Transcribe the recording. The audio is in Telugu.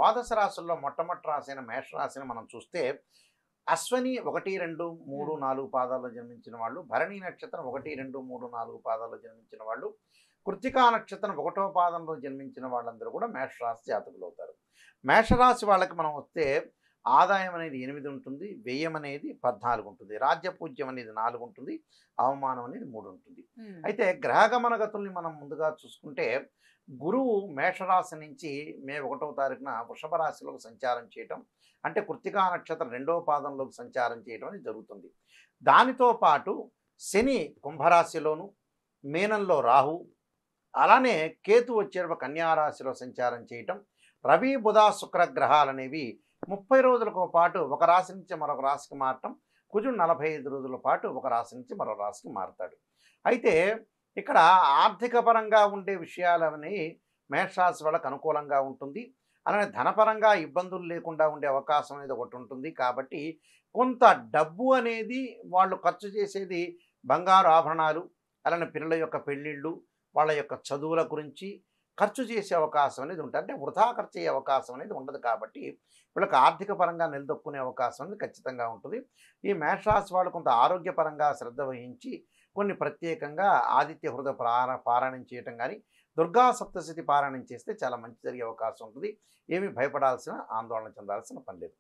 ద్వాదశ రాశుల్లో మొట్టమొదటి రాశి అయిన మేషరాశిని మనం చూస్తే అశ్వని 1, 2, 3, హ్మ్. 4 పాదాల్లో జన్మించిన వాళ్ళు, భరణి నక్షత్రం 1, 2, 3, 4 పాదాల్లో జన్మించిన వాళ్ళు, కృత్తికా నక్షత్రం 1వ పాదంలో జన్మించిన వాళ్ళందరూ కూడా మేషరాశి జాతకులు అవుతారు. మేషరాశి వాళ్ళకి మనం వస్తే ఆదాయం అనేది 8 ఉంటుంది, వ్యయం అనేది 14 ఉంటుంది, రాజ్యపూజ్యం అనేది 4 ఉంటుంది, అవమానం అనేది 3 ఉంటుంది. హ్మ్. అయితే గ్రహగమన గతుల్ని మనం ముందుగా చూసుకుంటే గురువు మేషరాశి నుంచి మే 1వ తారీఖున వృషభ రాశిలోకి సంచారం చేయటం, అంటే కృత్తికా నక్షత్రం 2వ పాదంలోకి సంచారం చేయడం అనేది జరుగుతుంది. దానితో పాటు శని కుంభరాశిలోను, మీనంలో రాహు, అలానే కేతు వచ్చేటప్పుడు కన్యా రాశిలో సంచారం చేయటం, రవి బుధ శుక్ర గ్రహాలనేవి 30 రోజులకు పాటు ఒక రాశి నుంచి మరొక రాశికి మారటం, కుజుడు 45 రోజుల పాటు ఒక రాశి నుంచి మరో రాశికి మారుతాడు. అయితే ఇక్కడ ఆర్థిక పరంగా ఉండే విషయాలని మేషరాశి వాళ్ళకు అనుకూలంగా ఉంటుంది. అలానే ధనపరంగా ఇబ్బందులు లేకుండా ఉండే అవకాశం అనేది ఒకటి ఉంటుంది. కాబట్టి కొంత డబ్బు అనేది వాళ్ళు ఖర్చు చేసేది బంగారు ఆభరణాలు, అలానే పిల్లల యొక్క పెళ్ళిళ్ళు, వాళ్ళ యొక్క చదువుల గురించి ఖర్చు చేసే అవకాశం అనేది ఉంటుంది. అంటే వృధా ఖర్చు అయ్యే అవకాశం అనేది ఉండదు. కాబట్టి వీళ్ళకి ఆర్థిక పరంగా నిలదొక్కునే అవకాశం అనేది ఖచ్చితంగా ఉంటుంది. ఈ మేషరాశి వాళ్ళు కొంత ఆరోగ్యపరంగా శ్రద్ధ వహించి కొన్ని ప్రత్యేకంగా ఆదిత్య హృదయ పారాయణం చేయటం కానీ, దుర్గా సప్తశతి పారాయణం చేస్తే చాలా మంచి జరిగే అవకాశం ఉంటుంది. ఏమీ భయపడాల్సిన, ఆందోళన చెందాల్సిన పని లేదు.